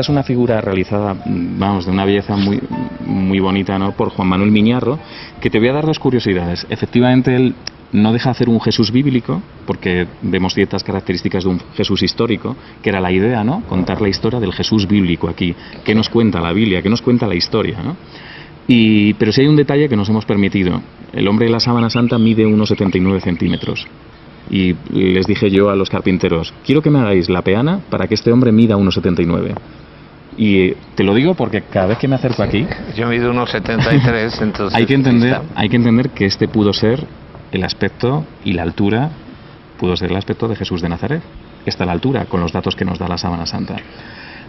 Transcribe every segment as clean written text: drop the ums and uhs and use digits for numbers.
es una figura realizada, vamos, de una belleza muy, muy bonita, ¿no?, por Juan Manuel Miñarro, que te voy a dar dos curiosidades. Efectivamente, él no deja de hacer un Jesús bíblico, porque vemos ciertas características de un Jesús histórico, que era la idea, ¿no?, contar la historia del Jesús bíblico aquí. ¿Qué nos cuenta la Biblia? ¿Qué nos cuenta la historia, ¿no? Pero sí hay un detalle que nos hemos permitido. El hombre de la sábana santa mide unos 79 centímetros. Y les dije yo a los carpinteros, quiero que me hagáis la peana para que este hombre mida unos 79. Y te lo digo porque cada vez que me acerco aquí... Yo mido unos 73, entonces... hay que entender que este pudo ser el aspecto y la altura, pudo ser el aspecto de Jesús de Nazaret. Está a la altura, con los datos que nos da la sábana santa.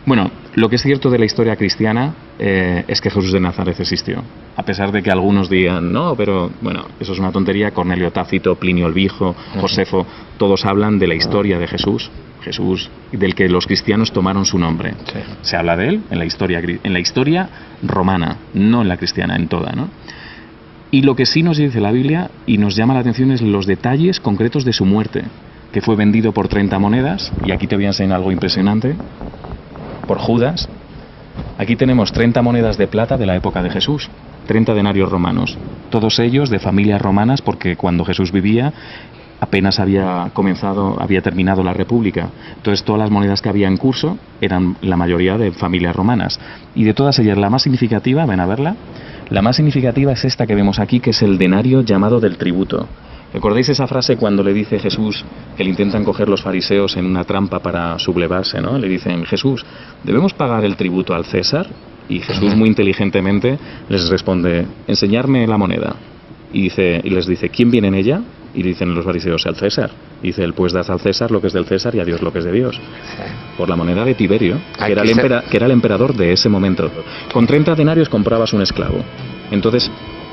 Bueno, lo que es cierto de la historia cristiana es que Jesús de Nazaret existió. A pesar de que algunos digan, no, pero bueno, eso es una tontería. Cornelio Tácito, Plinio el Viejo, Josefo, todos hablan de la historia de Jesús, del que los cristianos tomaron su nombre. Sí. Se habla de él en la historia romana, no en la cristiana, en toda, ¿no? Y lo que sí nos dice la Biblia y nos llama la atención es los detalles concretos de su muerte, que fue vendido por 30 monedas, y aquí te voy a enseñar algo impresionante, por Judas. Aquí tenemos 30 monedas de plata de la época de Jesús, 30 denarios romanos, todos ellos de familias romanas, porque cuando Jesús vivía apenas había terminado la República. Entonces todas las monedas que había en curso eran la mayoría de familias romanas. Y de todas ellas la más significativa, ven a verla, la más significativa es esta que vemos aquí, que es el denario llamado del tributo. ¿Recordáis esa frase cuando le dice Jesús que le intentan coger los fariseos en una trampa para sublevarse, ¿no? Le dicen, Jesús, ¿debemos pagar el tributo al César? Y Jesús muy inteligentemente les responde, enseñarme la moneda. Y les dice, ¿quién viene en ella? Y dicen los fariseos, al César. Y dice él, pues dad al César lo que es del César y a Dios lo que es de Dios. Por la moneda de Tiberio, que era el emperador de ese momento. Con 30 denarios comprabas un esclavo. Entonces,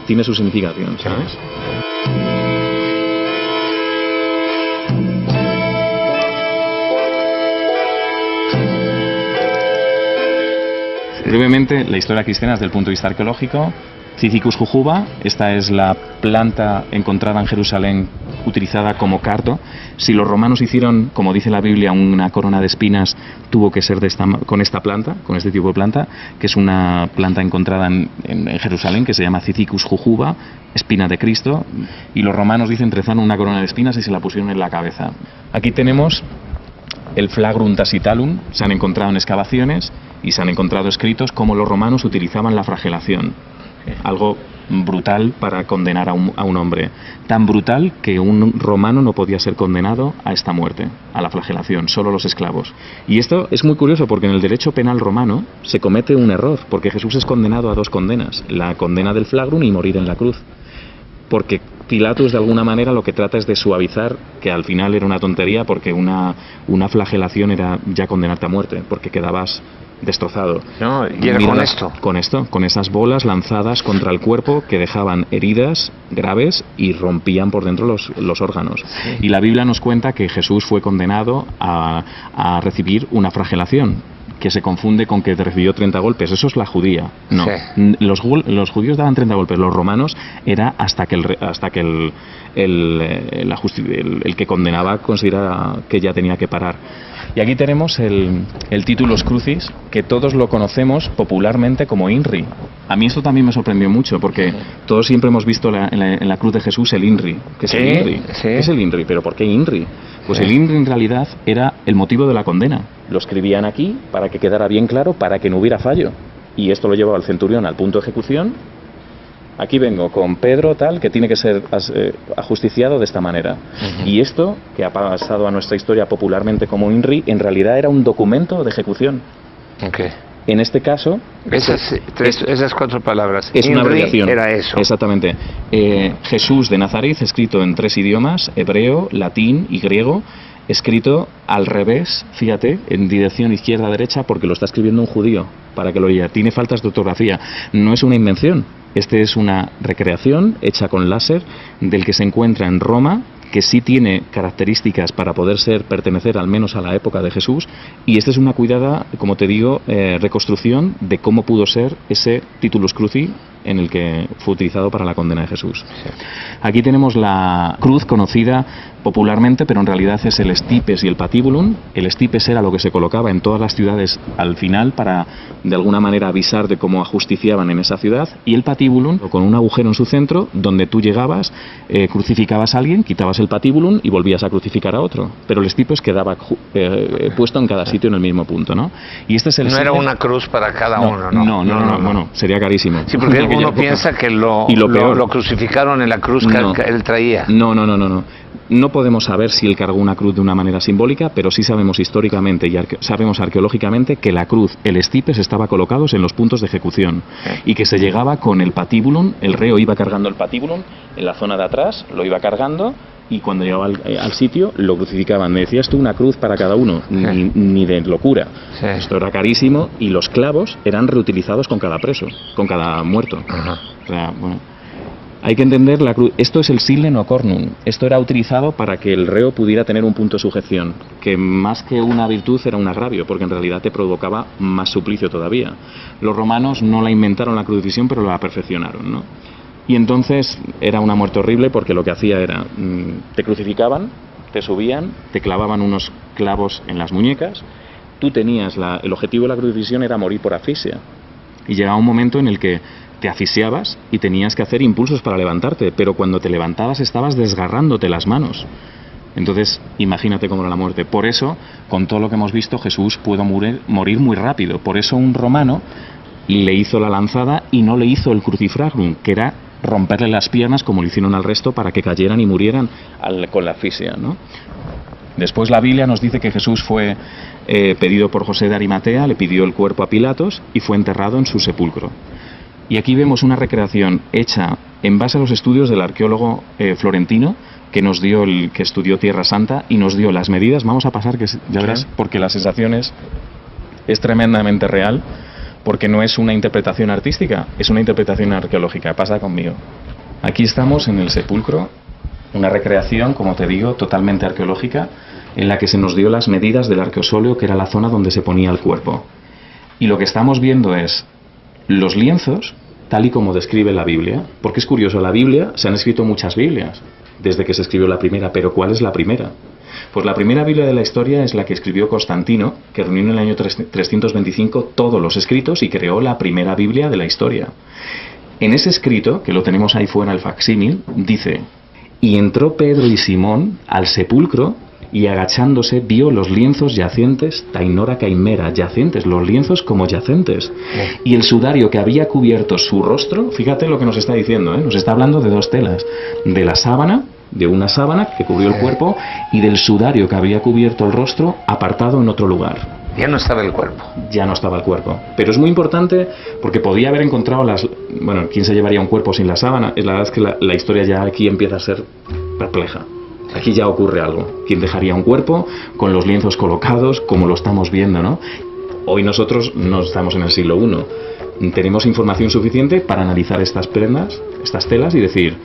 tiene su significación, ¿sabes? Brevemente, la historia cristiana desde el punto de vista arqueológico. Cithicus jujuba, esta es la planta encontrada en Jerusalén utilizada como cardo. Si los romanos hicieron, como dice la Biblia, una corona de espinas, tuvo que ser con esta planta, con este tipo de planta, que es una planta encontrada en Jerusalén, que se llama Cithicus jujuba, espina de Cristo, y los romanos dicen trezaron una corona de espinas y se la pusieron en la cabeza. Aquí tenemos el flagrum tacitalum, se han encontrado en excavaciones y se han encontrado escritos cómo los romanos utilizaban la flagelación. Algo brutal para condenar a un hombre. Tan brutal que un romano no podía ser condenado a esta muerte, a la flagelación, solo los esclavos. Y esto es muy curioso porque en el derecho penal romano se comete un error, porque Jesús es condenado a dos condenas, la condena del flagrum y morir en la cruz. Porque Pilatus de alguna manera lo que trata es de suavizar, que al final era una tontería, porque una flagelación era ya condenarte a muerte, porque quedabas destrozado. No, llega con esas bolas lanzadas contra el cuerpo que dejaban heridas graves y rompían por dentro los órganos. Sí. Y la Biblia nos cuenta que Jesús fue condenado a recibir una flagelación, que se confunde con que recibió 30 golpes. Eso es la judía. No. Sí. Los judíos daban 30 golpes. Los romanos era hasta que el que condenaba consideraba que ya tenía que parar. Y aquí tenemos el Titulus Crucis, que todos lo conocemos popularmente como INRI. A mí esto también me sorprendió mucho, porque todos siempre hemos visto en la cruz de Jesús el INRI. ¿Qué es el INRI? Sí. ¿Qué es el INRI? ¿Pero por qué INRI? Pues el INRI en realidad era el motivo de la condena. Lo escribían aquí para que quedara bien claro, para que no hubiera fallo. Y esto lo llevaba al centurión al punto de ejecución. Aquí vengo con Pedro tal, que tiene que ser ajusticiado de esta manera. Y esto, que ha pasado a nuestra historia popularmente como INRI, en realidad era un documento de ejecución. Okay. En este caso... Esas 4 palabras. Es una abreviación. Era eso. Exactamente. Jesús de Nazaret, escrito en 3 idiomas, hebreo, latín y griego, escrito al revés, fíjate, en dirección izquierda-derecha, porque lo está escribiendo un judío, para que lo lea. Tiene faltas de ortografía. No es una invención. Este es una recreación hecha con láser del que se encuentra en Roma, que sí tiene características para poder pertenecer al menos a la época de Jesús, y esta es una cuidada, como te digo, reconstrucción de cómo pudo ser ese Titulus Crucis en el que fue utilizado para la condena de Jesús. Aquí tenemos la cruz conocida popularmente, pero en realidad es el stipes y el patibulum. El stipes era lo que se colocaba en todas las ciudades al final para de alguna manera avisar de cómo ajusticiaban en esa ciudad, y el patibulum con un agujero en su centro donde tú llegabas, crucificabas a alguien, quitabas el patibulum y volvías a crucificar a otro, pero el stipes quedaba puesto en cada sitio en el mismo punto, ¿no? Y este es el No era una cruz para cada uno, ¿no? No, bueno, sería carísimo. Sí, porque uno piensa que lo crucificaron en la cruz que él traía. No. No podemos saber si él cargó una cruz de una manera simbólica, pero sí sabemos históricamente y sabemos arqueológicamente que la cruz, el stipes, estaba colocados en los puntos de ejecución y que se llegaba con el patibulum, el reo iba cargando el patibulum en la zona de atrás, lo iba cargando y cuando llegaba al sitio lo crucificaban. Me decías tú una cruz para cada uno, ni de locura. Sí. Esto era carísimo y los clavos eran reutilizados con cada preso, con cada muerto. Ajá. O sea, bueno. Hay que entender la cruz. Esto es el sille nocornum. Esto era utilizado para que el reo pudiera tener un punto de sujeción, que más que una virtud era un agravio, porque en realidad te provocaba más suplicio todavía. Los romanos no la inventaron la crucifixión, pero la perfeccionaron, ¿no? Y entonces era una muerte horrible porque lo que hacía era, te crucificaban, te subían, te clavaban unos clavos en las muñecas, tú tenías, el objetivo de la crucifixión era morir por asfixia. Y llegaba un momento en el que te asfixiabas y tenías que hacer impulsos para levantarte, pero cuando te levantabas estabas desgarrándote las manos. Entonces, imagínate cómo era la muerte. Por eso, con todo lo que hemos visto, Jesús pudo morir muy rápido. Por eso un romano le hizo la lanzada y no le hizo el crucifragium, que era romperle las piernas como le hicieron al resto para que cayeran y murieran con la asfixia, ¿no? Después la Biblia nos dice que Jesús fue pedido por José de Arimatea, le pidió el cuerpo a Pilatos y fue enterrado en su sepulcro. Y aquí vemos una recreación hecha en base a los estudios del arqueólogo florentino, que nos dio que estudió Tierra Santa y nos dio las medidas. Vamos a pasar, que ya verás, porque la sensación es tremendamente real, porque no es una interpretación artística, es una interpretación arqueológica. Pasa conmigo. Aquí estamos en el sepulcro, una recreación, como te digo, totalmente arqueológica, en la que se nos dio las medidas del arqueosóleo, que era la zona donde se ponía el cuerpo. Y lo que estamos viendo es los lienzos, tal y como describe la Biblia, porque es curioso, la Biblia, se han escrito muchas Biblias desde que se escribió la primera, pero ¿cuál es la primera? Pues la primera Biblia de la historia es la que escribió Constantino, que reunió en el año 325 todos los escritos y creó la primera Biblia de la historia. En ese escrito, que lo tenemos ahí fuera, el facsímil, dice: y entró Pedro y Simón al sepulcro, y agachándose vio los lienzos yacentes, tainora caimera, yacentes, los lienzos como yacentes, y el sudario que había cubierto su rostro. Fíjate lo que nos está diciendo, nos está hablando de dos telas, de la sábana, de una sábana que cubrió el cuerpo, y del sudario que había cubierto el rostro, apartado en otro lugar. Ya no estaba el cuerpo. Ya no estaba el cuerpo. Pero es muy importante porque podía haber encontrado bueno, ¿quién se llevaría un cuerpo sin la sábana? La verdad es que la historia ya aquí empieza a ser perpleja. Aquí ya ocurre algo. ¿Quién dejaría un cuerpo con los lienzos colocados, como lo estamos viendo, ¿no? Hoy nosotros no estamos en el siglo I. Tenemos información suficiente para analizar estas prendas, estas telas, y decir,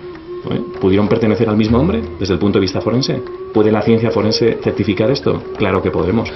¿pudieron pertenecer al mismo hombre desde el punto de vista forense? ¿Puede la ciencia forense certificar esto? Claro que podemos.